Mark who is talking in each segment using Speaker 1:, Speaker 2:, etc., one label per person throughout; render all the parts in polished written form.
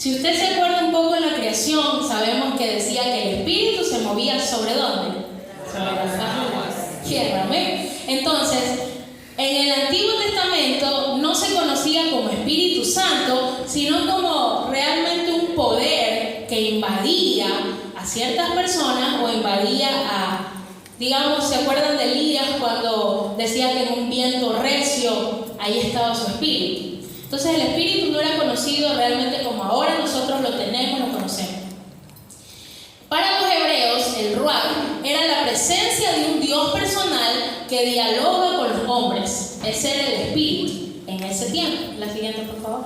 Speaker 1: Si usted se acuerda un poco en la creación, sabemos que decía que el espíritu se movía sobre ¿dónde? Sobre la faz de la tierra. ¿Amén? Entonces, en el Antiguo Testamento no se conocía como Espíritu Santo, sino como realmente un poder que invadía a ciertas personas o invadía a, digamos, ¿se acuerdan de Elías cuando decía que en un viento recio ahí estaba su espíritu? Entonces el espíritu no era conocido realmente como ahora nosotros lo tenemos, lo conocemos. Para los hebreos, el ruach era la presencia de un Dios personal que dialoga con los hombres. Ese era el espíritu en ese tiempo. La siguiente, por favor.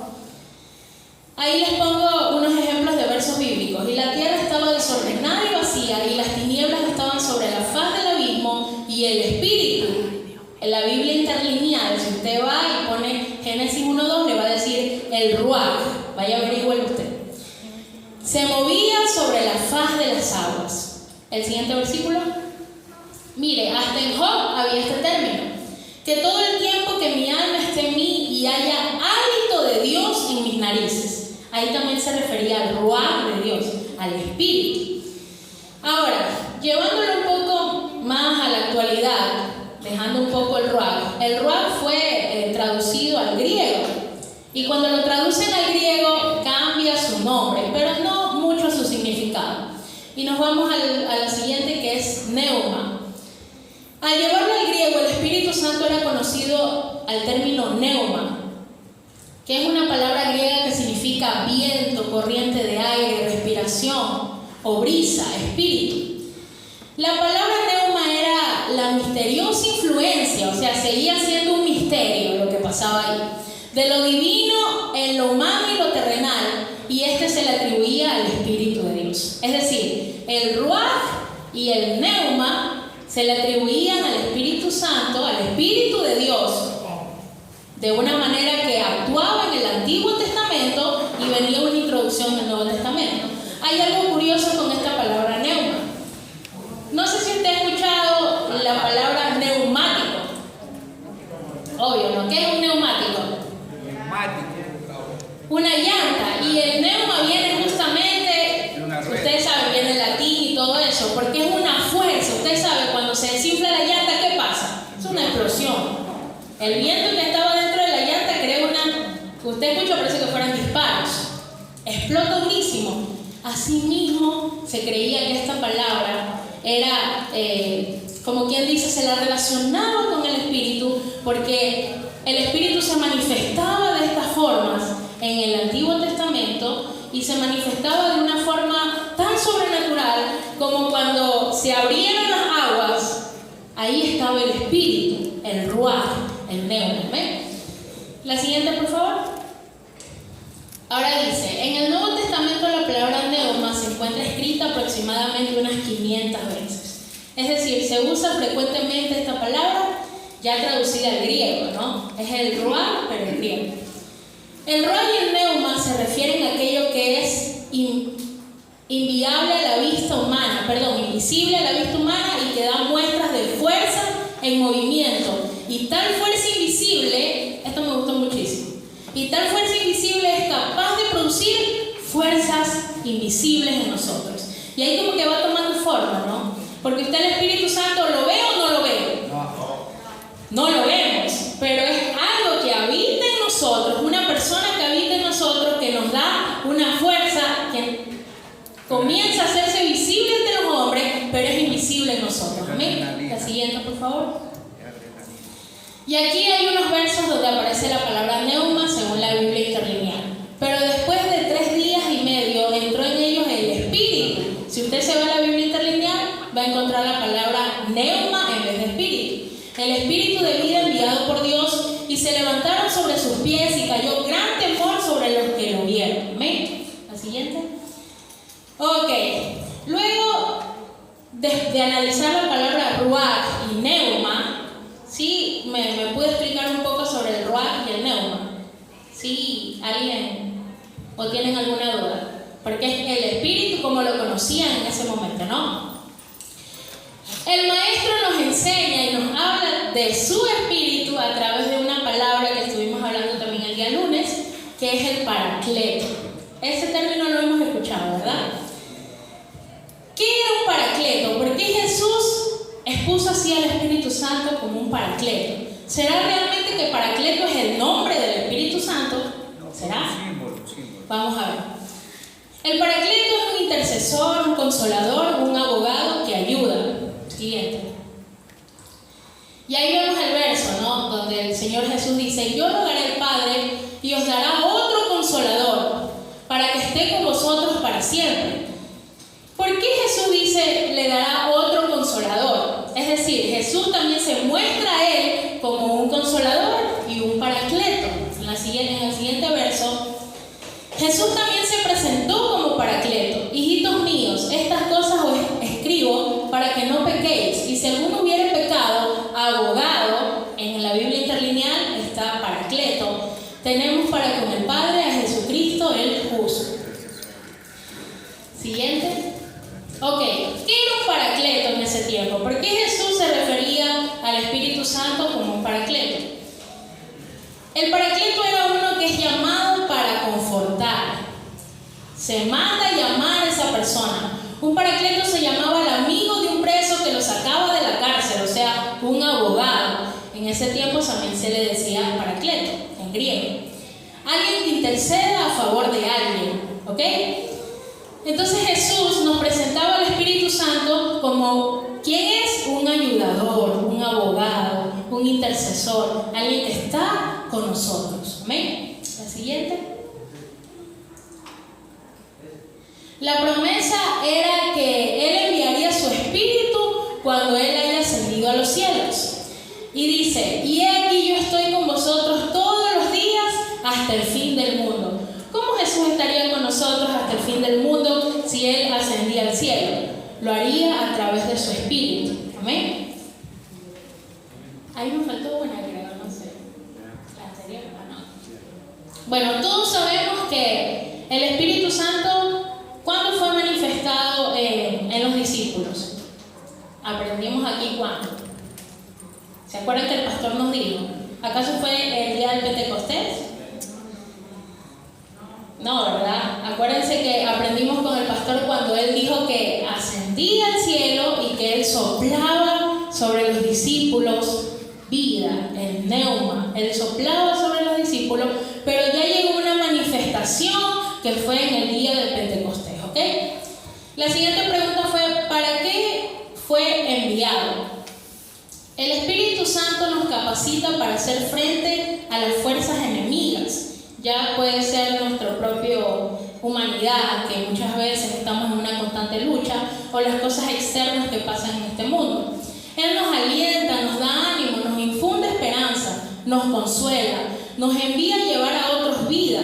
Speaker 1: Ahí les pongo unos ejemplos de versos bíblicos. Y la tierra estaba desordenada y vacía, y las tinieblas estaban sobre la faz del abismo, y el espíritu, en la Biblia interlineal, si usted va y pone Génesis 1:2, le va a decir el ruach. Vaya a averiguar usted. Se movía sobre la faz de las aguas. El siguiente versículo. Mire, hasta en Job había este término: que todo el tiempo que mi alma esté en mí y haya hálito de Dios en mis narices. Ahí también se refería al ruach de Dios, al espíritu. Ahora, llevándolo un poco más a la actualidad, dejando un poco el ruach fue traducido al griego. Y cuando lo traducen al griego cambia su nombre, pero no mucho su significado. Y nos vamos a la siguiente, que es neuma. Al llevarlo al griego, el Espíritu Santo era conocido al término neuma, que es una palabra griega que significa viento, corriente de aire, respiración o brisa, espíritu. La palabra neuma era la misteriosa influencia, o sea, seguía siendo un misterio lo que pasaba ahí, de lo divino en lo humano y lo terrenal, y este se le atribuía al Espíritu de Dios. Es decir, el ruach y el neuma se le atribuían al Espíritu Santo, al Espíritu de Dios, de una manera que actuaba en el Antiguo Testamento y venía una introducción en el Nuevo Testamento. Hay algo curioso con esta palabra neuma. No sé si usted ha escuchado la palabra neumático. Obvio, ¿no? ¿Qué es un neumático? Una llanta. Y el neuma viene justamente, ustedes saben, viene el latín y todo eso, porque es una fuerza. Usted sabe, cuando se desinfla la llanta, ¿qué pasa? Es una explosión. El viento que estaba dentro de la llanta crea usted escucha, parece que fueran disparos. Explota durísimo. Asimismo, se creía que esta palabra era, como quien dice, se la relacionaba con el Espíritu, porque el Espíritu se manifestaba de estas formas en el Antiguo Testamento y se manifestaba de una forma tan sobrenatural como cuando se abrieron las aguas, ahí estaba el Espíritu, el ruach, el neuma. ¿Ven? La siguiente, por favor. Ahora dice, en el Nuevo Testamento la palabra neuma se encuentra escrita aproximadamente unas 500 veces. Es decir, se usa frecuentemente esta palabra ya traducida al griego, ¿no? Es el ruach, pero en griego. El ruach y el neuma se refieren a aquello que es invisible a la vista humana y que da muestras de fuerza en movimiento. Y tal fuerza invisible, esto me gustó muchísimo, y tal fuerza invisible es capaz de producir fuerzas invisibles en nosotros. Y ahí como que va tomando forma, ¿no? Porque usted el Espíritu Santo ¿lo ve o no lo ve? No lo vemos, pero es algo que habita en nosotros, una persona que habita en nosotros, que nos da una fuerza que comienza a hacerse visible ante los hombres, pero es invisible en nosotros. ¿Amén? La siguiente, por favor. Y aquí hay unos versos donde aparece la palabra neuma según la Biblia interlineal. Pero después de 3 días y medio entró en ellos el Espíritu. Si usted se va a la Biblia interlineal, va a encontrar la palabra neuma en vez de espíritu. El Espíritu de vida enviado por Dios, y se levantaron sobre sus pies y cayó gran temor sobre los que lo vieron. ¿Amén? La siguiente. Ok. Luego de analizar la palabra ruach y neuma, ¿sí? ¿Me puede explicar un poco sobre el ruach y el neuma? ¿Sí? ¿Alguien? ¿O tienen alguna duda? Porque es el Espíritu como lo conocían en ese momento, ¿no? El maestro nos enseña y nos habla de su Espíritu a través de una palabra que estuvimos hablando también el día lunes, que es el paracleto. Ese término puso así al Espíritu Santo como un paracleto. ¿Será realmente que paracleto es el nombre del Espíritu Santo? ¿Será? Vamos a ver. El paracleto es un intercesor, un consolador, un abogado que ayuda. Siguiente. Y ahí vemos el verso, ¿no? Donde el Señor Jesús dice: yo rogaré al Padre y os dará otro consolador para que esté con vosotros para siempre. ¿Por qué Jesús dice le dará otro consolador? Es decir, Jesús también se muestra a él como un consolador y un paracleto. En el siguiente verso, Jesús también se presentó como paracleto. Hijitos míos, estas cosas os escribo para que no pequéis. Y si alguno hubiere pecado, abogado, en la Biblia interlineal está paracleto, tenemos para con el Padre a Jesucristo el justo. Siguiente. Ok, ¿qué era un paracleto en ese tiempo? ¿Por qué Jesús se refería al Espíritu Santo como un paracleto? El paracleto era uno que es llamado para confortar. Se manda a llamar a esa persona. Un paracleto se llamaba el amigo de un preso que lo sacaba de la cárcel, o sea, un abogado. En ese tiempo también se le decía paracleto, en griego. Alguien que interceda a favor de alguien, ¿ok? Entonces Jesús nos presentaba al Espíritu Santo como ¿quién es? Un ayudador, un abogado, un intercesor, alguien que está con nosotros. ¿Amén? La siguiente. La promesa era que Él enviaría su Espíritu cuando Él haya ascendido a los cielos. Y dice: y he aquí yo estoy con vosotros todos los días hasta el fin del mundo. ¿Cómo Jesús estaría con nosotros hasta el fin del mundo si Él ascendía al cielo? Lo haría a través de su Espíritu. Amén. Ahí me faltó una, creo, no sé. La anterior, no. Bueno, todos sabemos que el Espíritu Santo, ¿cuándo fue manifestado en los discípulos? Aprendimos aquí cuándo. ¿Se acuerdan que el pastor nos dijo? ¿Acaso fue el día del Pentecostés? No, ¿verdad? Acuérdense que aprendimos con el pastor cuando él dijo que ascendía al cielo y que él soplaba sobre los discípulos vida, el neuma. Él soplaba sobre los discípulos, pero ya llegó una manifestación que fue en el día del Pentecostés, ¿ok? La siguiente pregunta fue: ¿para qué fue enviado? El Espíritu Santo nos capacita para hacer frente a las fuerzas enemigas. Ya puede ser nuestra propia humanidad, que muchas veces estamos en una constante lucha, o las cosas externas que pasan en este mundo. Él nos alienta, nos da ánimo, nos infunde esperanza, nos consuela, nos envía a llevar a otros vida.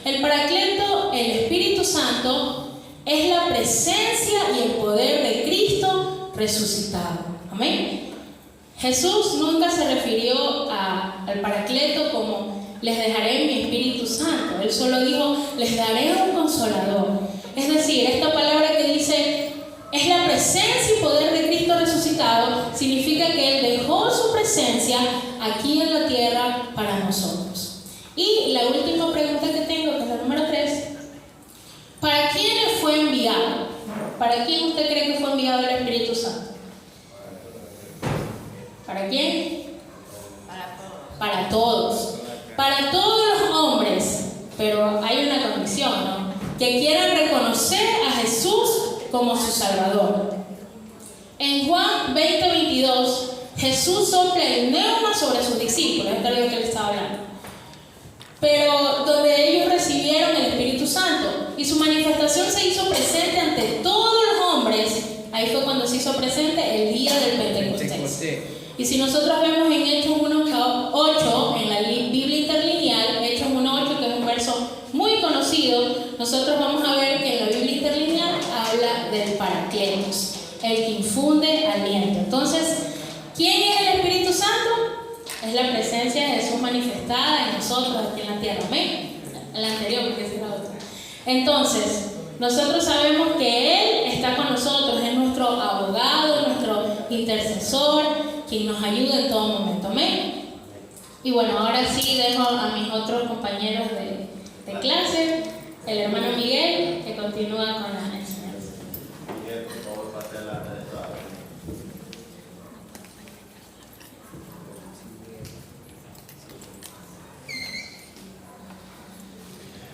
Speaker 1: El paracleto, el Espíritu Santo, es la presencia y el poder de Cristo resucitado. Amén. Jesús nunca se refirió al paracleto como les dejaré mi Espíritu Santo. Él solo dijo: les daré un consolador. Es decir, esta palabra que dice es la presencia y poder de Cristo resucitado, significa que Él dejó su presencia aquí en la tierra para nosotros. Y la última pregunta que tengo, que es la número 3: ¿para quién fue enviado? ¿Para quién usted cree que fue enviado el Espíritu Santo? ¿Para quién? Para todos. Para todos los hombres, pero hay una condición, ¿no? Que quieran reconocer a Jesús como su Salvador. En Juan 20:22, Jesús sopla el neuma sobre sus discípulos, esto es lo que él estaba hablando. Pero donde ellos recibieron el Espíritu Santo y su manifestación se hizo presente ante todos los hombres, ahí fue cuando se hizo presente el día del Pentecostés. Y si nosotros vemos en Hechos 1:8, en la Biblia interlineal, Hechos 1:8, que es un verso muy conocido, nosotros vamos a ver que en la Biblia interlineal habla del Paracletos, el que infunde aliento. Entonces, ¿quién es el Espíritu Santo? Es la presencia de Jesús manifestada en nosotros aquí en la tierra. Amén. En la anterior, porque es la otra. Entonces, nosotros sabemos que Él está con nosotros, es nuestro abogado, nuestro intercesor, quien nos ayuda en todo momento. Amén. Y bueno, ahora sí dejo a mis otros compañeros de clase, el hermano Miguel, que continúa con la enseñanza.
Speaker 2: Miguel, por favor, pase adelante de toda.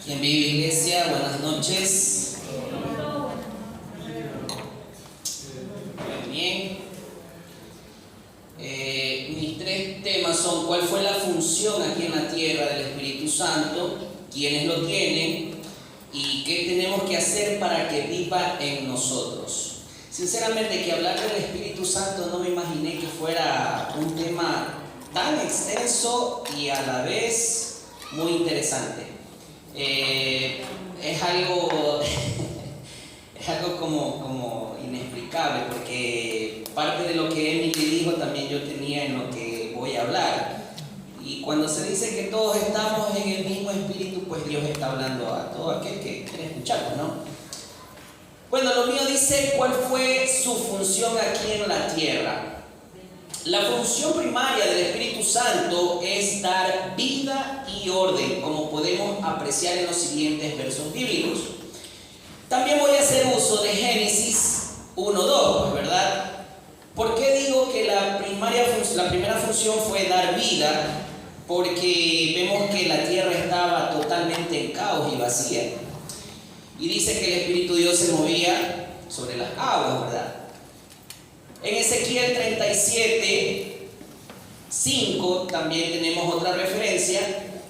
Speaker 2: Quien vive iglesia, buenas noches. Muy bien. Mis tres temas son: ¿cuál fue la función aquí en la tierra del Espíritu Santo? ¿Quiénes lo tienen? ¿Y qué tenemos que hacer para que viva en nosotros? Sinceramente, que hablar del Espíritu Santo no me imaginé que fuera un tema tan extenso y a la vez muy interesante. Es algo como inexplicable, porque parte de lo que Emily dijo también yo tenía en lo que voy a hablar. Y cuando se dice que todos estamos en el mismo espíritu, pues Dios está hablando a todo aquel que quiere escucharlo, ¿no? Bueno, lo mío dice cuál fue su función aquí en la tierra. La función primaria del Espíritu Santo es dar vida y orden, como podemos apreciar en los siguientes versos bíblicos. También voy a hacer uso de Génesis 1:2, ¿verdad? ¿Por qué digo que la primera función fue dar vida? Porque vemos que la tierra estaba totalmente en caos y vacía. Y dice que el Espíritu de Dios se movía sobre las aguas, ¿verdad? En Ezequiel 37:5 también tenemos otra referencia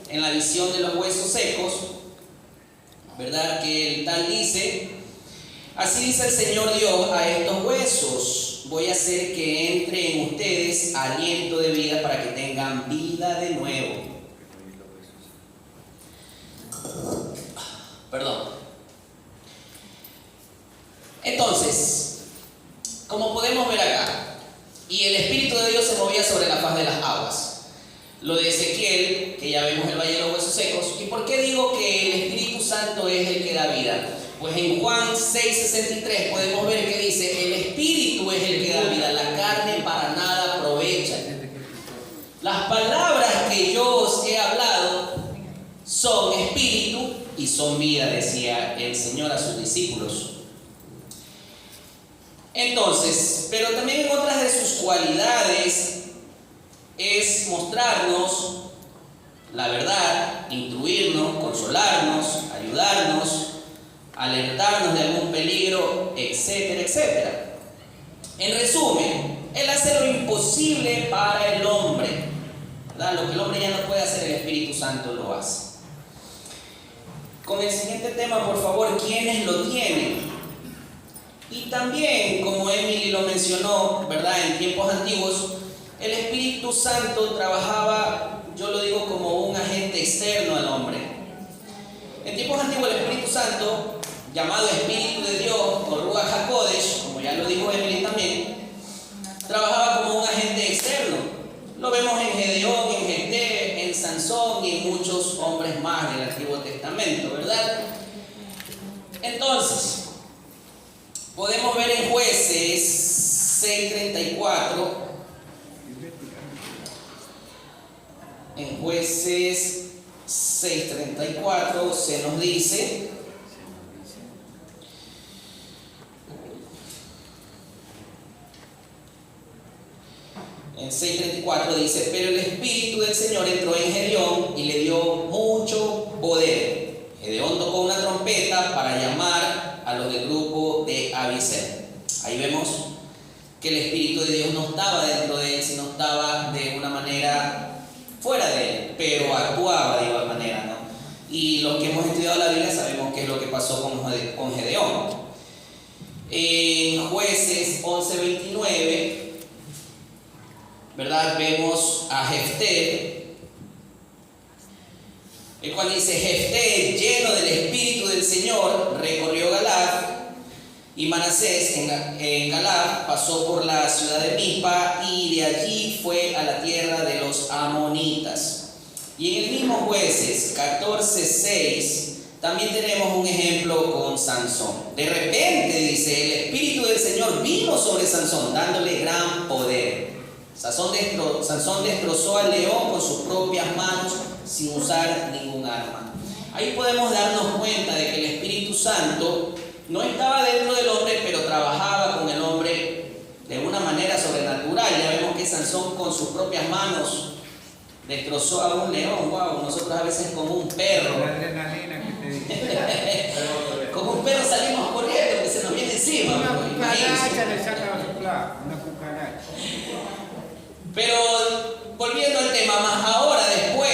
Speaker 2: en la visión de los huesos secos, ¿verdad? Que el tal dice: así dice el Señor Dios a estos huesos, voy a hacer que entre en ustedes aliento de vida para que tengan vida de nuevo. Perdón. Entonces, como podemos ver acá, y el Espíritu de Dios se movía sobre la faz de las aguas. Lo de Ezequiel, que ya vemos el valle de los huesos secos. ¿Y por qué digo que el Espíritu Santo es el que da vida? Pues en Juan 6:63 podemos ver que dice: el Espíritu es el que da vida, la carne para nada aprovecha. Las palabras que yo os he hablado son espíritu y son vida, decía el Señor a sus discípulos. Entonces, pero también en otras de sus cualidades es mostrarnos la verdad, instruirnos, consolarnos, ayudarnos, alertarnos de algún peligro, etcétera, etcétera. En resumen, Él hace lo imposible para el hombre, ¿verdad? Lo que el hombre ya no puede hacer, el Espíritu Santo lo hace. Con el siguiente tema, por favor, ¿quiénes lo tienen? Y también, como Emily lo mencionó, ¿verdad? En tiempos antiguos, el Espíritu Santo trabajaba, yo lo digo, como un agente externo al hombre. En tiempos antiguos, el Espíritu Santo, llamado Espíritu de Dios, o Ruach HaKodesh, como ya lo dijo Emily también, trabajaba como un agente externo. Lo vemos en Gedeón, en Jefté, en Sansón y en muchos hombres más del Antiguo Testamento, ¿verdad? Entonces, podemos ver en Jueces 6:34, en Jueces 6:34 se nos dice: en 6:34 dice: pero el Espíritu del Señor entró en Gedeón y le dio mucho poder. Gedeón tocó una trompeta para llamar a los del grupo de Abisel. Ahí vemos que el Espíritu de Dios no estaba dentro de él, sino estaba de una manera fuera de él, pero actuaba de igual manera, ¿no? Y los que hemos estudiado la Biblia sabemos qué es lo que pasó con Gedeón. En Jueces 11:29, ¿verdad? Vemos a Jefté, el cual dice: Jefté, lleno del Espíritu del Señor, recorrió Galaad, y Manasés en Galaad pasó por la ciudad de Mizpa, y de allí fue a la tierra de los amonitas. Y en el mismo Jueces 14:6 también tenemos un ejemplo con Sansón. De repente, dice, el Espíritu del Señor vino sobre Sansón, dándole gran poder. Sansón destrozó al león con sus propias manos sin usar ningún arma. Ahí podemos darnos cuenta de que el Espíritu Santo no estaba dentro del hombre, pero trabajaba con el hombre de una manera sobrenatural. Ya vemos que Sansón con sus propias manos destrozó a un león. Wow, nosotros a veces con un perro. Como un perro salimos corriendo, que se nos viene encima.
Speaker 3: Una
Speaker 2: Imagínense.
Speaker 3: cucaracha le saca los platos, una cucaracha.
Speaker 2: Pero volviendo al tema, más ahora después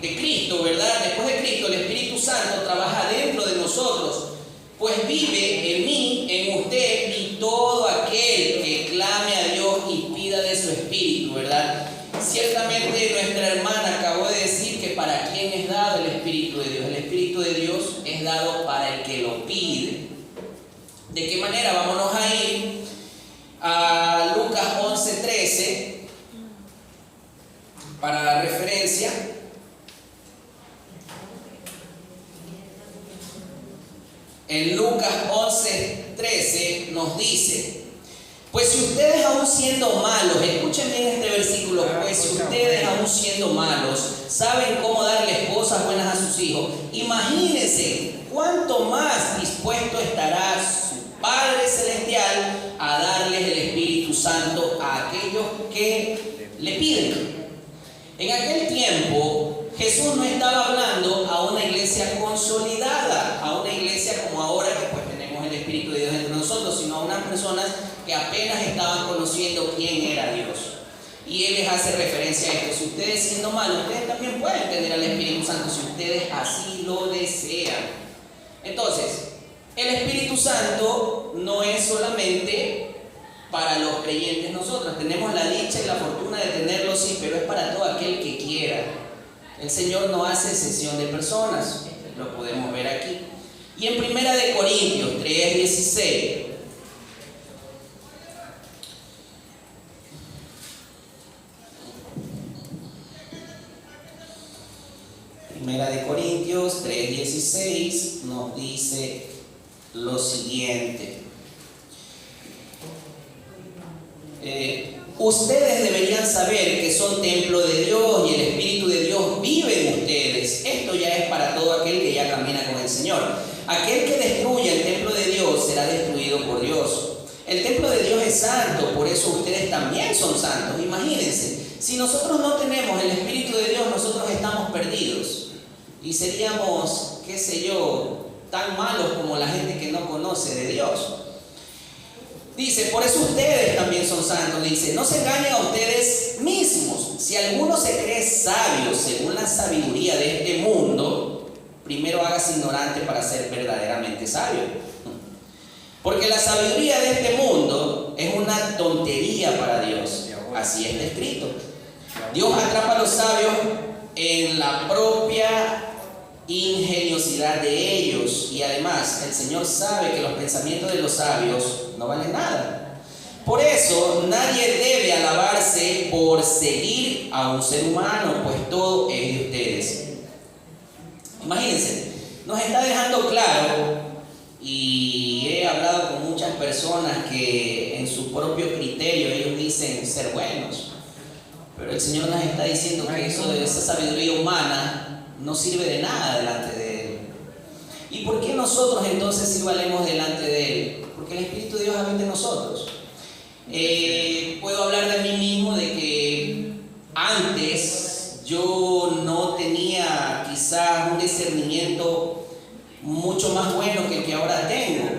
Speaker 2: de Cristo, ¿verdad? Después de Cristo, el Espíritu Santo trabaja dentro de nosotros, pues vive en mí, en usted y todo aquel que clame a Dios y pida de su Espíritu, ¿verdad? Ciertamente nuestra hermana acabó de decir que para quién es dado el Espíritu de Dios. El Espíritu de Dios es dado para el que lo pide. ¿De qué manera? Vámonos a ir a Lucas 11:13 para referencia. En Lucas 11:13 nos dice: pues si ustedes aún siendo malos, escuchen bien este versículo, pues si ustedes aún siendo malos saben cómo darles cosas buenas a sus hijos, imagínense cuánto más dispuesto estará su Padre Celestial a darles el Espíritu Santo a aquellos que le piden. En aquel tiempo Jesús no estaba hablando a una iglesia consolidada, a una iglesia como ahora que pues tenemos el Espíritu de Dios entre nosotros, sino a unas personas que apenas estaban conociendo quién era Dios. Y Él les hace referencia a esto: si ustedes siendo malos, ustedes también pueden tener al Espíritu Santo si ustedes así lo desean. Entonces, el Espíritu Santo no es solamente para los creyentes nosotros. Tenemos la dicha y la fortuna de tenerlo, sí, pero es para todo aquel que quiera. El Señor no hace excepción de personas, lo podemos ver aquí. Y en 1 Corintios 3:16. Primera de Corintios 3:16 nos dice lo siguiente: ustedes deberían saber que son templo de Dios y el Espíritu de Dios vive en ustedes. Esto ya es para todo aquel que ya camina con el Señor. Aquel que destruya el templo de Dios será destruido por Dios. El templo de Dios es santo, por eso ustedes también son santos. Imagínense, si nosotros no tenemos el Espíritu de Dios, nosotros estamos perdidos. Y seríamos, qué sé yo, tan malos como la gente que no conoce de Dios. Dice, por eso ustedes también son santos. Dice, no se engañen a ustedes mismos. Si alguno se cree sabio según la sabiduría de este mundo, primero hágase ignorante para ser verdaderamente sabio. Porque la sabiduría de este mundo es una tontería para Dios. Así está escrito. Dios atrapa a los sabios en la propia ingeniosidad de ellos, y además el Señor sabe que los pensamientos de los sabios no valen nada. Por eso nadie debe alabarse por seguir a un ser humano, pues todo es de ustedes. Imagínense, nos está dejando claro, y he hablado con muchas personas que en su propio criterio ellos dicen ser buenos, pero el Señor nos está diciendo que esa sabiduría humana no sirve de nada delante de Él. ¿Y por qué nosotros entonces sí valemos delante de Él? Porque el Espíritu de Dios habita en nosotros. Puedo hablar de mí mismo, de que antes yo no tenía quizás un discernimiento mucho más bueno que el que ahora tengo,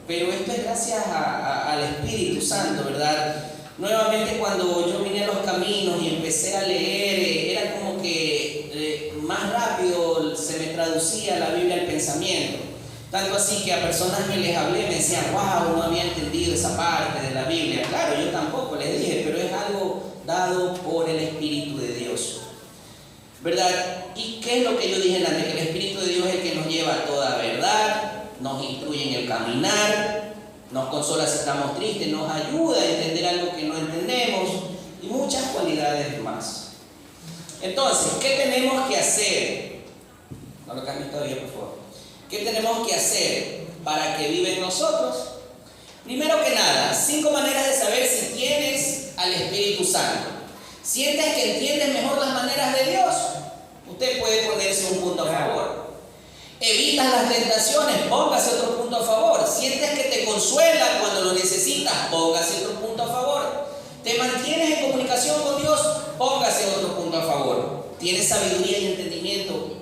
Speaker 2: pero esto es gracias al Espíritu Santo, ¿verdad? Nuevamente, cuando yo vine a los caminos y empecé a leer, era como que más rápido se me traducía la Biblia al pensamiento. Tanto así que a personas que les hablé me decían, wow, no había entendido esa parte de la Biblia. Claro, yo tampoco les dije, pero es algo dado por el Espíritu de Dios, ¿verdad? ¿Y qué es lo que yo dije antes? Que el Espíritu de Dios es el que nos lleva a toda verdad, nos instruye en el caminar, nos consola si estamos tristes, nos ayuda a entender algo que no entendemos y muchas cualidades más. Entonces, ¿qué tenemos que hacer? No lo cambies todavía, por favor. ¿Qué tenemos que hacer para que viva en nosotros? Primero que nada, 5 maneras de saber si tienes al Espíritu Santo. ¿Sientes que entiendes mejor las maneras de Dios? Usted puede ponerse un punto a favor. ¿Evitas las tentaciones? Póngase otro punto a favor. ¿Sientes que te consuela cuando lo necesitas? Póngase otro punto a favor. ¿Te mantienes en comunicación con Dios? Póngase otro punto a favor. ¿Tienes sabiduría y entendimiento?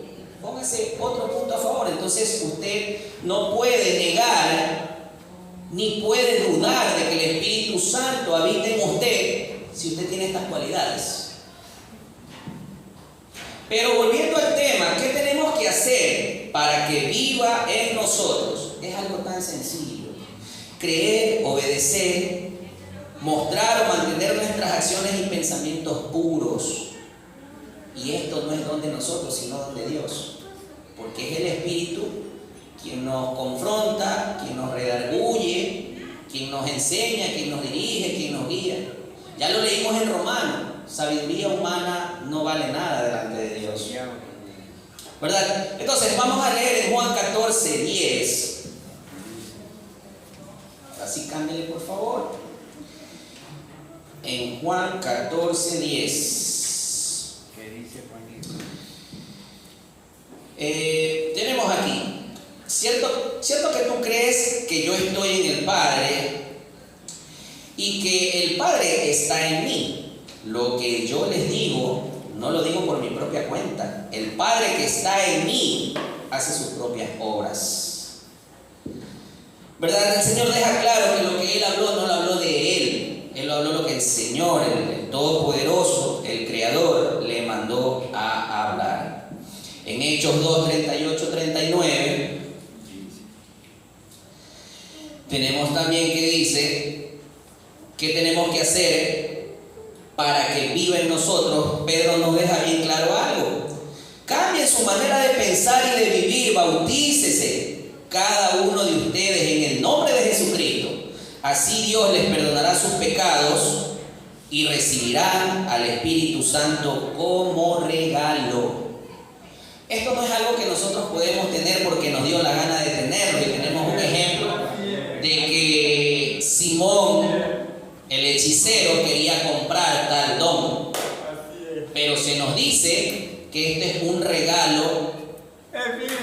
Speaker 2: Póngase dice otro punto a favor. Entonces usted no puede negar ni puede dudar de que el Espíritu Santo habite en usted si usted tiene estas cualidades. Pero volviendo al tema, ¿qué tenemos que hacer para que viva en nosotros? Es algo tan sencillo. Creer, obedecer, mostrar o mantener nuestras acciones y pensamientos puros. Y esto no es don de nosotros, sino don de Dios. Porque es el Espíritu quien nos confronta, quien nos redarguye, quien nos enseña, quien nos dirige, quien nos guía. Ya lo leímos en Romanos. Sabiduría humana no vale nada delante de Dios, ¿verdad? Entonces vamos a leer en Juan 14:10. Así cámbiale por favor. En Juan 14:10.
Speaker 3: ¿Qué dice Juanito?
Speaker 2: Tenemos aquí. ¿Cierto que tú crees que yo estoy en el Padre y que el Padre está en mí? Lo que yo les digo, no lo digo por mi propia cuenta. El Padre que está en mí hace sus propias obras. ¿Verdad? El Señor deja claro que lo que Él habló no lo habló de Él. Él habló lo que el Señor, el Todopoderoso, el Creador, le mandó a hablar. En Hechos 2, 38, 39, tenemos también que dice que tenemos que hacer para que viva en nosotros. Pedro nos deja bien claro algo. Cambien su manera de pensar y de vivir. Bautícese cada uno de ustedes en el nombre de Jesucristo. Así Dios les perdonará sus pecados y recibirán al Espíritu Santo como regalo. Esto no es algo que nosotros podemos tener porque nos dio la gana de tenerlo. Y tenemos un ejemplo de que Simón, el hechicero, quería comprar tal don, pero se nos dice que este es un regalo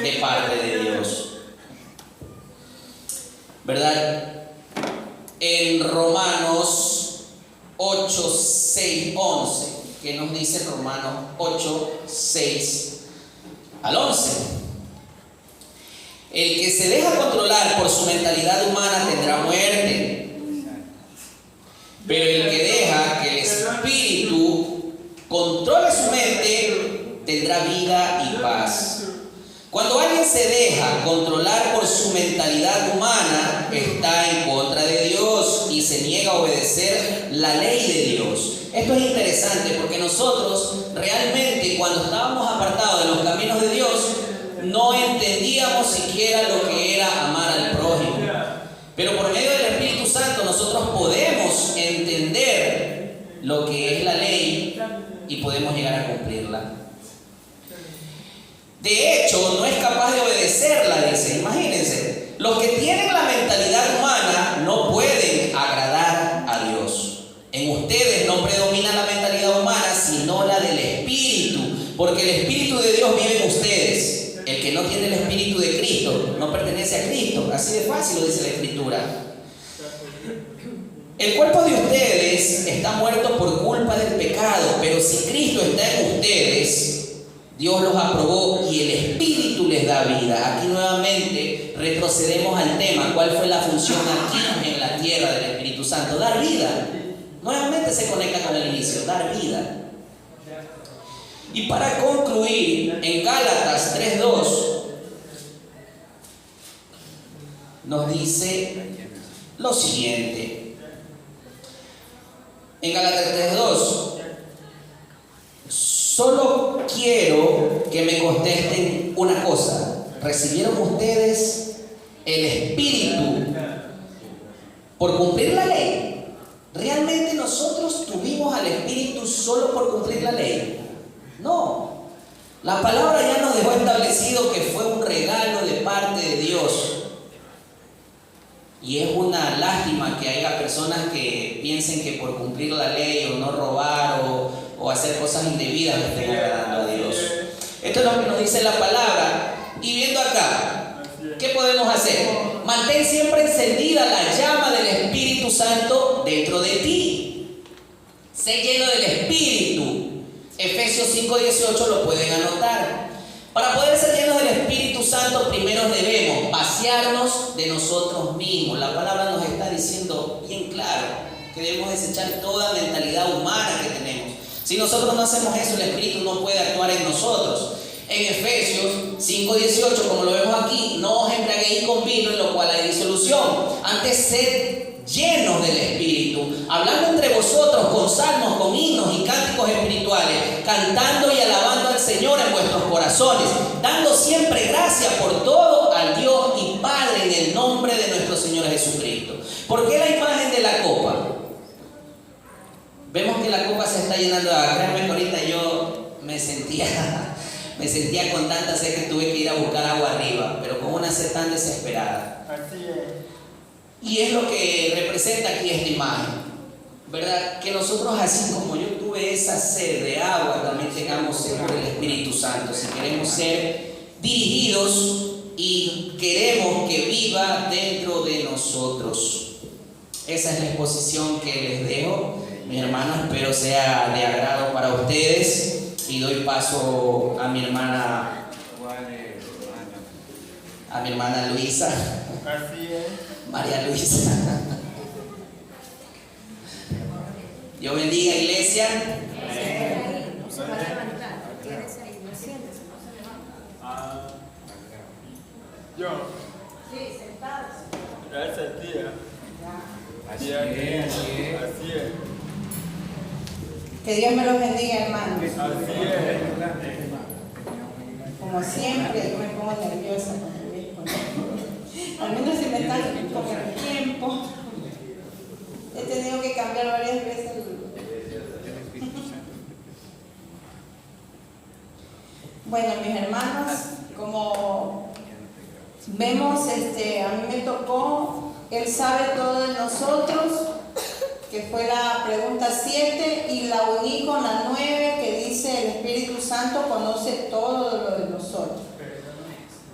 Speaker 2: de parte de Dios, ¿verdad? En Romanos 8, 6, 11, ¿qué nos dice Romanos 8, 6 al 11? El que se deja controlar por su mentalidad humana tendrá muerte. Pero el que deja que el Espíritu controle su mente tendrá vida y paz. Cuando alguien se deja controlar por su mentalidad humana, está en contra de Dios y se niega a obedecer la ley de Dios. Esto es interesante porque nosotros realmente cuando estábamos apartados de los caminos de Dios no entendíamos siquiera lo que era amar al prójimo. Pero por medio del Espíritu Santo nosotros podemos entender lo que es la ley y podemos llegar a cumplirla. De hecho, no es capaz de obedecerla, dice. Imagínense, los que tienen la mentalidad humana no pueden agradar a Dios. En ustedes no predomina la mentalidad humana, sino la del Espíritu, porque el Espíritu de Dios vive en ustedes. El que no tiene el Espíritu de Cristo no pertenece a Cristo. Así de fácil lo dice la Escritura. El cuerpo de ustedes está muerto por culpa del pecado, pero si Cristo está en ustedes, Dios los aprobó y el Espíritu les da vida. Aquí nuevamente retrocedemos al tema. ¿Cuál fue la función aquí en la tierra del Espíritu Santo? Dar vida. Nuevamente se conecta con el inicio, dar vida. Y para concluir, en Gálatas 3:2 nos dice lo siguiente. En Gálatas 3:2, solo quiero que me contesten una cosa. ¿Recibieron ustedes el Espíritu por cumplir la ley? ¿Realmente nosotros tuvimos al Espíritu solo por cumplir la ley? No. La palabra ya nos dejó establecido que fue un regalo de parte de Dios. Y es una lástima que haya personas que piensen que por cumplir la ley o no robar o hacer cosas indebidas le estén agradando a Dios. Esto es lo que nos dice la palabra. Y viendo acá, ¿qué podemos hacer? Mantén siempre encendida la llama del Espíritu Santo dentro de ti. Sé lleno del Espíritu. Efesios 5:18 lo pueden anotar. Para poder ser llenos del Espíritu Santo, primero debemos vaciarnos de nosotros mismos. La palabra nos está diciendo bien claro que debemos desechar toda mentalidad humana que tenemos. Si nosotros no hacemos eso, el Espíritu no puede actuar en nosotros. En Efesios 5:18, como lo vemos aquí, no os embriaguéis con vino, en lo cual hay disolución. Antes, sed llenos del Espíritu, hablando entre vosotros con salmos, con himnos y cánticos espirituales, cantando y alabando al Señor en vuestros corazones, dando siempre gracias por todo al Dios y Padre en el nombre de nuestro Señor Jesucristo. ¿Por qué la imagen de la copa? Vemos que la copa se está llenando de agua. Créanme que ahorita yo me sentía con tanta sed que tuve que ir a buscar agua arriba, pero con una sed tan desesperada.
Speaker 3: Así es.
Speaker 2: Y es lo que representa aquí esta imagen, ¿verdad? Que nosotros, así como yo tuve esa sed de agua, también tengamos sed por el Espíritu Santo. Si queremos ser dirigidos y queremos que viva dentro de nosotros. Esa es la exposición que les dejo, mis hermanos. Espero sea de agrado para ustedes. Y doy paso a mi hermana Luisa.
Speaker 3: Así es.
Speaker 2: María Luisa. Dios bendiga, iglesia.
Speaker 3: Yo.
Speaker 4: Sí, sentados.
Speaker 3: Gracias, tía.
Speaker 5: Así es.
Speaker 3: Así es.
Speaker 4: Que Dios me los bendiga, hermanos.
Speaker 3: Así es.
Speaker 4: Como siempre, yo me pongo nerviosa cuando voy con él. Al menos si me están con el tiempo. He tenido que cambiar varias veces. Bueno, mis hermanos, como vemos, a mí me tocó, Él sabe todo de nosotros, que fue la pregunta 7, y la uní con la 9, que dice: el Espíritu Santo conoce todo lo de nosotros.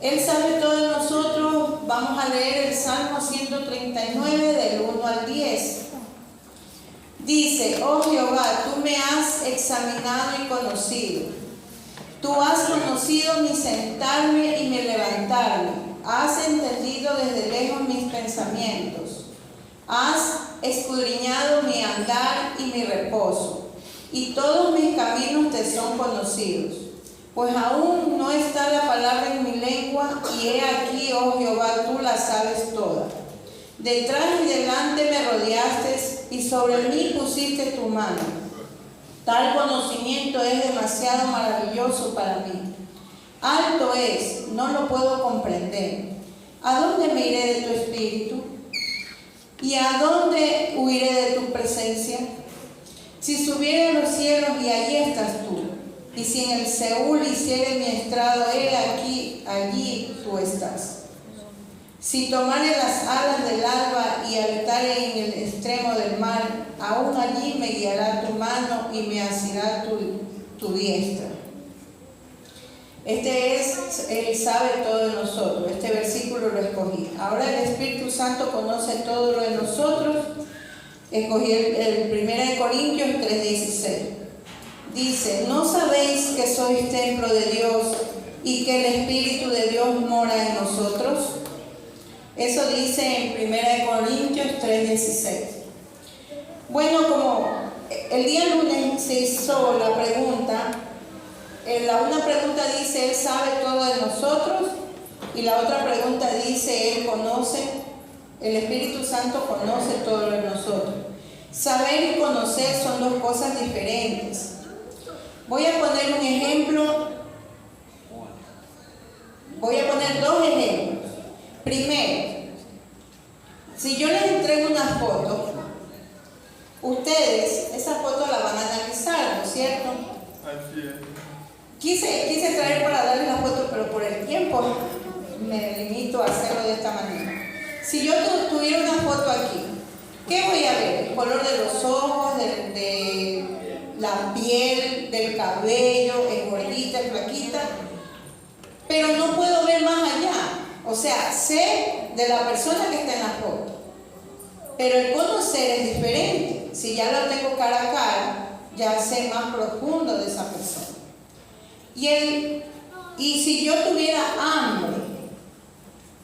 Speaker 4: Él sabe todo de nosotros. Vamos a leer el Salmo 139 del 1 al 10. Dice: oh Jehová, tú me has examinado y conocido. Tú has conocido mi sentarme y mi levantarme. Has entendido desde lejos mis pensamientos. Has escudriñado mi andar y mi reposo. Y todos mis caminos te son conocidos. Pues aún no está la palabra en mi lengua, y he aquí, oh Jehová, tú la sabes toda. Detrás y delante me rodeaste, y sobre mí pusiste tu mano. Tal conocimiento es demasiado maravilloso para mí. Alto es, no lo puedo comprender. ¿A dónde me iré de tu espíritu? ¿Y a dónde huiré de tu presencia? Si subiera a los cielos, y allí estás tú. Y si en el Seúl hiciere mi estrado, he aquí, allí tú estás. Si tomare las alas del alba y habitare en el extremo del mar, aún allí me guiará tu mano y me asirá tu diestra. Él sabe todo de nosotros. Este versículo lo escogí. Ahora el Espíritu Santo conoce todo lo de nosotros. Escogí el 1 Corintios 3:16. Dice: ¿no sabéis que sois templo de Dios y que el Espíritu de Dios mora en nosotros? Eso dice en 1 Corintios 3:16. Bueno, como el día lunes se hizo la pregunta, una pregunta dice: Él sabe todo de nosotros, y la otra pregunta dice: Él conoce, el Espíritu Santo conoce todo de nosotros. Saber y conocer son dos cosas diferentes. Voy a poner un ejemplo. Voy a poner dos ejemplos. Primero, si yo les entrego una foto, ustedes esa foto la van a analizar, ¿no es cierto?
Speaker 3: Así es.
Speaker 4: Quise traer para darles la foto, pero por el tiempo me limito a hacerlo de esta manera. Si yo tuviera una foto aquí, ¿qué voy a ver? El color de los ojos, de la piel, del cabello, es gordita, es flaquita, pero no puedo ver más allá. O sea, sé de la persona que está en la foto, pero el conocer es diferente. Si ya lo tengo cara a cara, ya sé más profundo de esa persona. Y Y si yo tuviera hambre,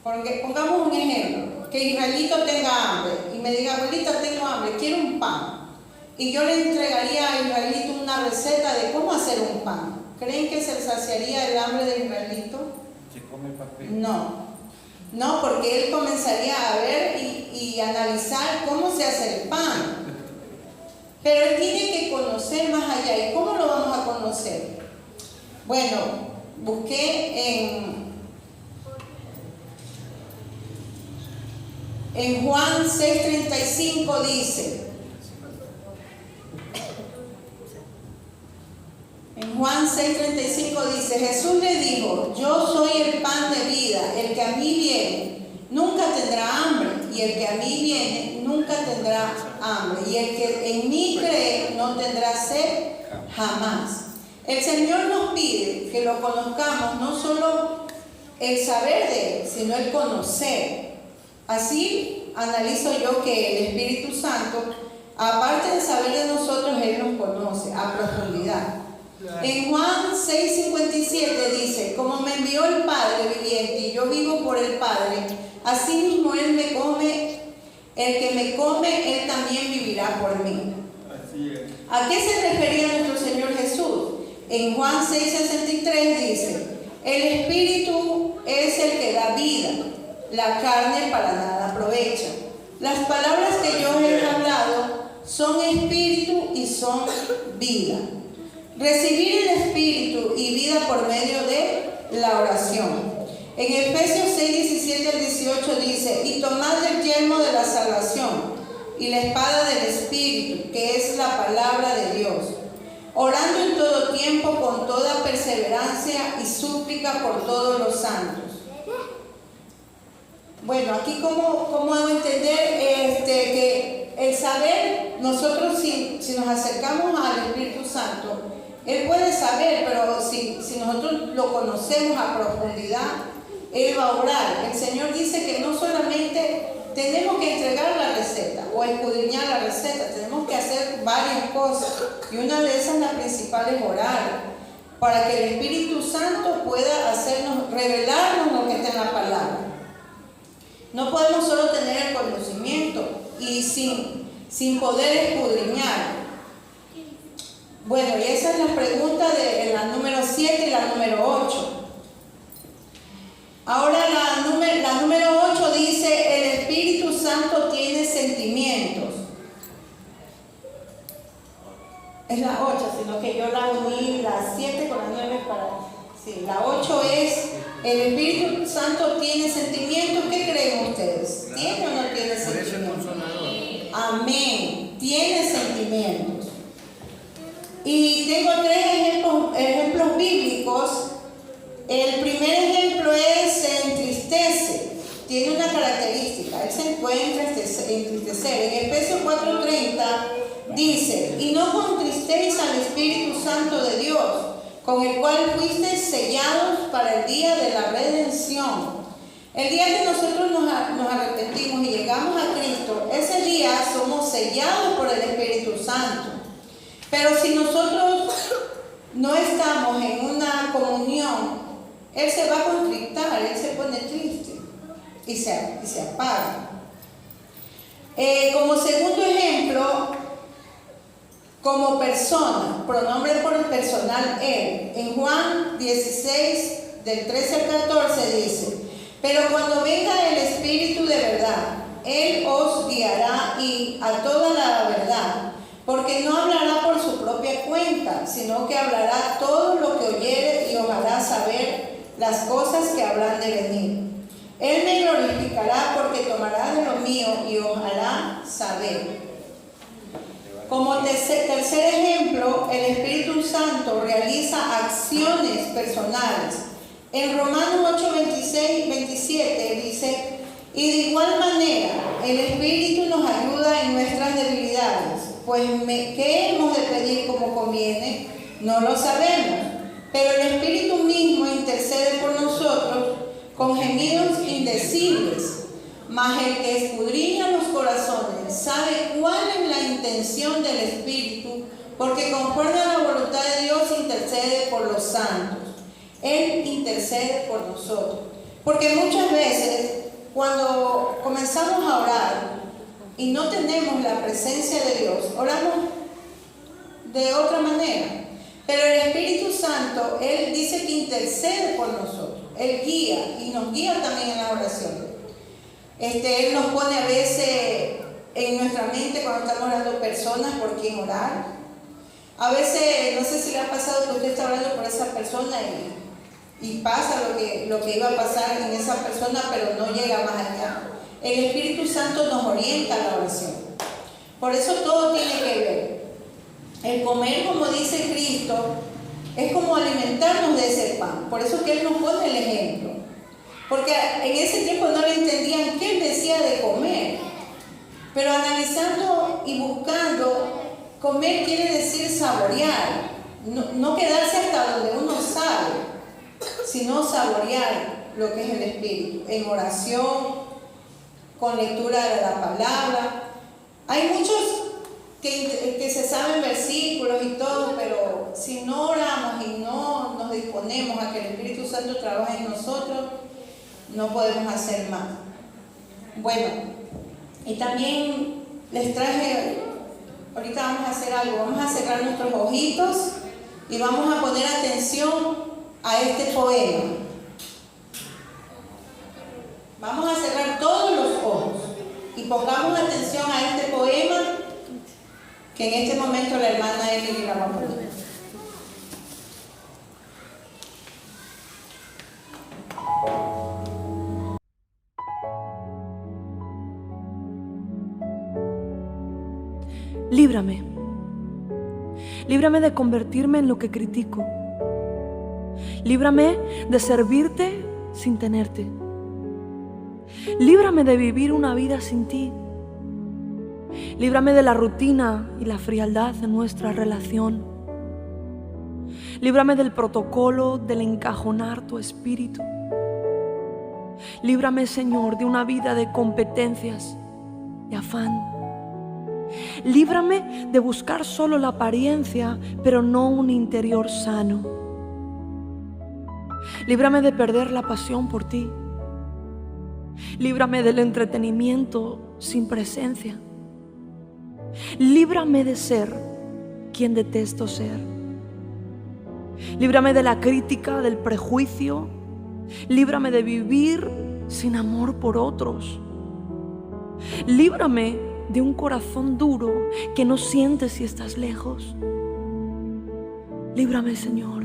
Speaker 4: porque pongamos un ejemplo, que Israelito tenga hambre y me diga, abuelita, tengo hambre, quiero un pan. Y yo le entregaría a Israelito una receta de cómo hacer un pan. ¿Creen que se saciaría el hambre de Israelito?
Speaker 5: ¿Se come papel?
Speaker 4: No, porque él comenzaría a ver y analizar cómo se hace el pan. Pero él tiene que conocer más allá. ¿Y cómo lo vamos a conocer? Bueno, busqué en Juan 6:35 dice, en Juan 6:35 dice, Jesús le dijo, yo soy el pan de vida, el que a mí viene nunca tendrá hambre, y el que a mí viene nunca tendrá hambre, y el que en mí cree no tendrá sed jamás. El Señor nos pide que lo conozcamos, no solo el saber de Él, sino el conocer. Así analizo yo que el Espíritu Santo, aparte de saber de nosotros, Él nos conoce a profundidad. En Juan 6:57 dice, como me envió el Padre viviente y yo vivo por el Padre, así mismo Él me come, el que me come, Él también vivirá por mí.
Speaker 3: Así es.
Speaker 4: ¿A qué se refería nuestro Señor Jesús? En Juan 6:63 dice, el Espíritu es el que da vida, la carne para nada aprovecha. Las palabras que yo he hablado son espíritu y son vida. Recibir el Espíritu y vida por medio de la oración. En Efesios 6:17-18 dice, y tomad el yelmo de la salvación y la espada del Espíritu, que es la palabra de Dios, orando en todo tiempo con toda perseverancia y súplica por todos los santos. Bueno, aquí cómo debo entender que el saber, nosotros si nos acercamos al Espíritu Santo, Él puede saber, pero si nosotros lo conocemos a profundidad, Él va a orar. El Señor dice que no solamente tenemos que entregar la receta o escudriñar la receta, tenemos que hacer varias cosas. Y una de esas, la principal, es orar, para que el Espíritu Santo pueda hacernos, revelarnos lo que está en la palabra. No podemos solo tener el conocimiento y sin poder escudriñar. Bueno, y esa es la pregunta de la número 7 y la número 8. Ahora la número 8 dice, el Espíritu Santo tiene sentimientos. Es la 8, sino que yo la uní la 7 con la 9 para... Sí, la 8 es, el Espíritu Santo tiene sentimientos. ¿Qué creen ustedes? ¿Tiene o no tiene sentimientos? Amén. Tiene sentimientos. Y tengo 3 ejemplos bíblicos. El primer ejemplo es, se entristece. Tiene una característica, él se puede entristecer. En Efesios 4:30 dice, y no contristéis al Espíritu Santo de Dios, con el cual fuisteis sellados para el día de la redención. El día que nosotros nos arrepentimos y llegamos a Cristo, ese día somos sellados por el Espíritu Santo. Pero si nosotros no estamos en una comunión, Él se va a contrictar, Él se pone triste y se apaga. Como segundo ejemplo, como persona, pronombre por el personal Él. En Juan 16, del 13 al 14 dice, pero cuando venga el Espíritu de verdad, Él os guiará a toda la verdad, porque no hablará por su propia cuenta, sino que hablará todo lo que oyere y os hará saber las cosas que habrán de venir. Él me glorificará porque tomará de lo mío y os hará saber. Como tercer ejemplo, el Espíritu Santo realiza acciones personales. En Romanos 8:26-27 dice, y de igual manera el Espíritu nos ayuda en nuestras debilidades, pues ¿qué hemos de pedir como conviene? No lo sabemos, pero el Espíritu mismo intercede por nosotros con gemidos indecibles. Mas el que escudriña los corazones sabe cuál es la intención del Espíritu, porque conforme a la voluntad de Dios intercede por los santos. Él intercede por nosotros. Porque muchas veces cuando comenzamos a orar y no tenemos la presencia de Dios, oramos de otra manera. Pero el Espíritu Santo, Él dice que intercede por nosotros. Él guía y nos guía también en la oración. Él nos pone a veces en nuestra mente cuando estamos orando personas por quien orar. A veces, no sé si le ha pasado que usted está orando por esa persona y pasa lo que iba a pasar en esa persona, pero no llega más allá. El Espíritu Santo nos orienta a la oración. Por eso todo tiene que ver. El comer, como dice Cristo, es como alimentarnos de ese pan. Por eso que Él nos pone el ejemplo. Porque en ese tiempo no le entendían qué Él decía de comer. Pero analizando y buscando, comer quiere decir saborear. No quedarse hasta donde uno sabe, sino saborear lo que es el Espíritu. En oración, con lectura de la palabra. Hay muchos que se saben versículos y todo, pero si no oramos y no nos disponemos a que el Espíritu Santo trabaje en nosotros, no podemos hacer más. Bueno, y también les traje, ahorita vamos a hacer algo, vamos a cerrar nuestros ojitos y vamos a poner atención a este poema. Vamos a cerrar todos los ojos y pongamos atención a este poema que en este momento la hermana Emily la va a poner.
Speaker 6: Líbrame. Líbrame de convertirme en lo que critico. Líbrame de servirte sin tenerte. Líbrame de vivir una vida sin ti. Líbrame de la rutina y la frialdad de nuestra relación. Líbrame del protocolo, del encajonar tu espíritu. Líbrame, Señor, de una vida de competencias, de afán. Líbrame de buscar solo la apariencia, pero no un interior sano. Líbrame de perder la pasión por ti. Líbrame del entretenimiento sin presencia. Líbrame de ser quien detesto ser. Líbrame de la crítica, del prejuicio. Líbrame de vivir sin amor por otros. Líbrame de un corazón duro que no siente si estás lejos. Líbrame, Señor.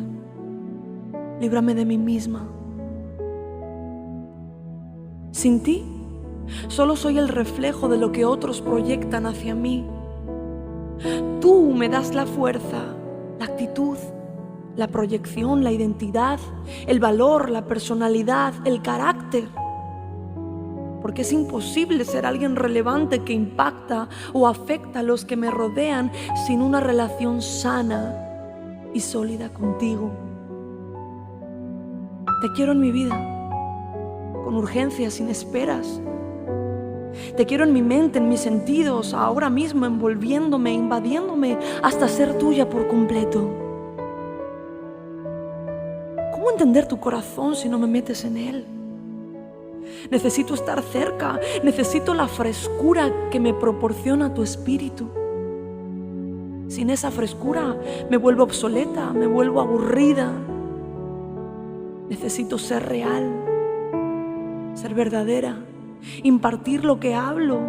Speaker 6: Líbrame de mí misma. Sin ti, solo soy el reflejo de lo que otros proyectan hacia mí. Tú me das la fuerza, la actitud, la proyección, la identidad, el valor, la personalidad, el carácter. Porque es imposible ser alguien relevante que impacta o afecta a los que me rodean sin una relación sana y sólida contigo. Te quiero en mi vida, con urgencia, sin esperas. Te quiero en mi mente, en mis sentidos, ahora mismo, envolviéndome, invadiéndome, hasta ser tuya por completo. ¿Cómo entender tu corazón si no me metes en él? Necesito estar cerca, necesito la frescura que me proporciona tu espíritu. Sin esa frescura me vuelvo obsoleta, me vuelvo aburrida. Necesito ser real, ser verdadera, impartir lo que hablo,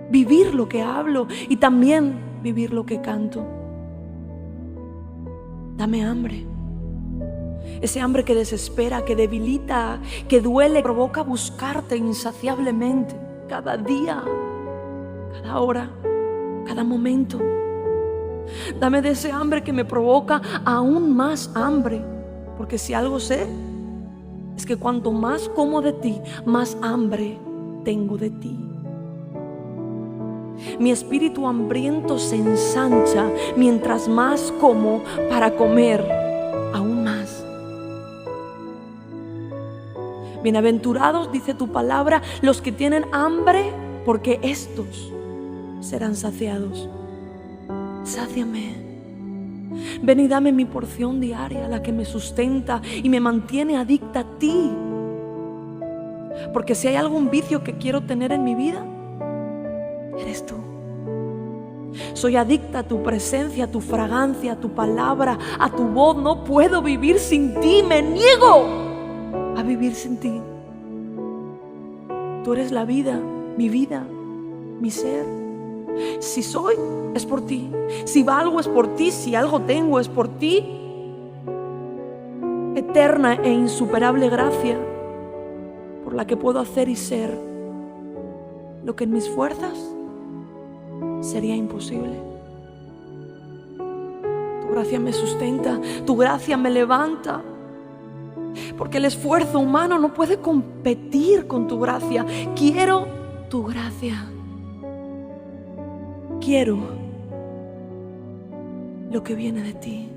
Speaker 6: vivir lo que hablo y también vivir lo que canto. Dame hambre. Ese hambre que desespera, que debilita, que duele, provoca buscarte insaciablemente cada día, cada hora, cada momento. Dame de ese hambre que me provoca aún más hambre, porque si algo sé, es que cuanto más como de ti, más hambre tengo de ti. Mi espíritu hambriento se ensancha mientras más como para comer aún más. Bienaventurados, dice tu palabra, los que tienen hambre, porque estos serán saciados. Sáciame, Ven y dame mi porción diaria, la que me sustenta y me mantiene adicta a ti. Porque si hay algún vicio que quiero tener en mi vida, eres tú. Soy adicta a tu presencia, a tu fragancia, a tu palabra, a tu voz. No puedo vivir sin ti, me niego a vivir sin ti. Tú eres la vida, mi ser. Si soy, es por ti. Si valgo, es por ti. Si algo tengo, es por ti. Eterna e insuperable gracia por la que puedo hacer y ser lo que en mis fuerzas sería imposible. Tu gracia me sustenta, tu gracia me levanta, porque el esfuerzo humano no puede competir con tu gracia. Quiero tu gracia. Quiero lo que viene de ti.